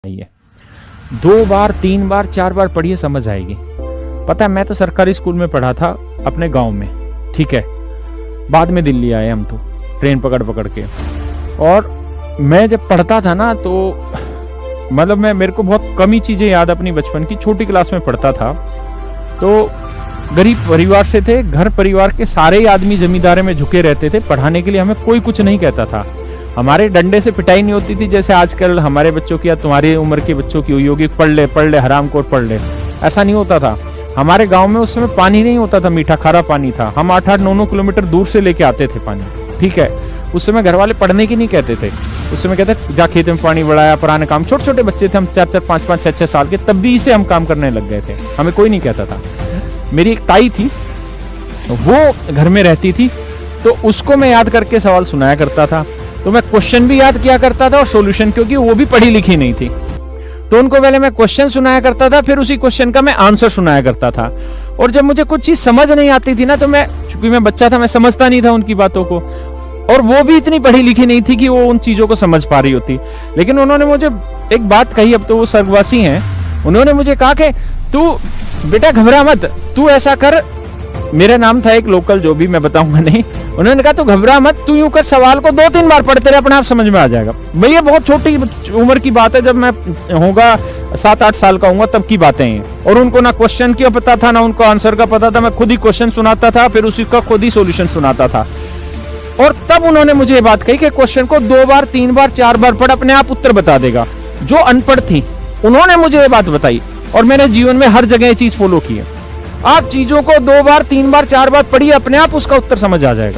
नहीं है। 2 बार 3 बार 4 बार पढ़िए समझ आएगी। पता है मैं तो सरकारी स्कूल में पढ़ा था अपने गांव में, ठीक है। बाद में दिल्ली आए हम तो ट्रेन पकड़ पकड़ के। और मैं जब पढ़ता था ना तो मतलब मेरे को बहुत कम ही चीजें याद अपनी बचपन की। छोटी क्लास में पढ़ता था तो गरीब परिवार से थे, घर परिवार के सारे ही आदमी जमींदारी में झुके रहते थे। पढ़ाने के लिए हमें कोई कुछ नहीं कहता था। हमारे डंडे से पिटाई नहीं होती थी जैसे आजकल हमारे बच्चों की या तुम्हारी उम्र के बच्चों की हुई होगी, पढ़ ले हरामखोर पढ़ ले। ऐसा नहीं होता था। हमारे गांव में उस समय पानी नहीं होता था, मीठा खारा पानी था। हम 8-8 9-9 किलोमीटर दूर से लेके आते थे पानी, ठीक है। उस समय घर वाले पढ़ने की नहीं कहते थे। उस समय कहते जा खेत में पानी बढ़ाया, पुराने काम। छोटे छोटे बच्चे थे हम, 4-4 5-5 6-6 साल के, तब भी इसे हम काम करने लग गए थे। हमें कोई नहीं कहता था। मेरी एक ताई थी, वो घर में रहती थी, तो उसको मैं याद करके सवाल सुनाया करता था। तो मैं क्वेश्चन भी याद किया करता था और सॉल्यूशन, क्योंकि वो भी पढ़ी लिखी नहीं थी। तो उनको पहले मैं क्वेश्चन सुनाया करता था, फिर उसी क्वेश्चन का मैं आंसर सुनाया करता था। और जब मुझे कुछ चीज समझ नहीं आती थी ना, तो चूंकि मैं बच्चा था, मैं समझता नहीं था उनकी बातों को। और वो भी इतनी पढ़ी लिखी नहीं थी कि वो उन चीजों को समझ पा रही होती। लेकिन उन्होंने मुझे एक बात कही, अब तो वो स्वर्गवासी हैं। उन्होंने मुझे कहा कि तू बेटा घबरा मत, तू ऐसा कर। मेरा नाम था एक लोकल, जो भी मैं बताऊंगा नहीं। उन्होंने कहा तू घबरा मत, तू यूं कर, सवाल को 2-3 बार पढ़ते रहे, अपने आप समझ में आ जाएगा। भैया बहुत छोटी उम्र की बात है, जब मैं होगा 7-8 साल का होऊंगा तब की बातें हैं। और उनको ना क्वेश्चन का पता था ना उनको आंसर का पता था। मैं खुद ही क्वेश्चन सुनाता था, फिर उसी का खुद ही सोल्यूशन सुनाता था। और तब उन्होंने मुझे ये बात कही कि क्वेश्चन को 2 बार 3 बार 4 बार पढ़, अपने आप उत्तर बता देगा। जो अनपढ़ थी उन्होंने मुझे ये बात बताई, और मैंने जीवन में हर जगह ये चीज फॉलो की है। आप चीजों को 2 बार 3 बार 4 बार पढ़िए, अपने आप उसका उत्तर समझ आ जाएगा।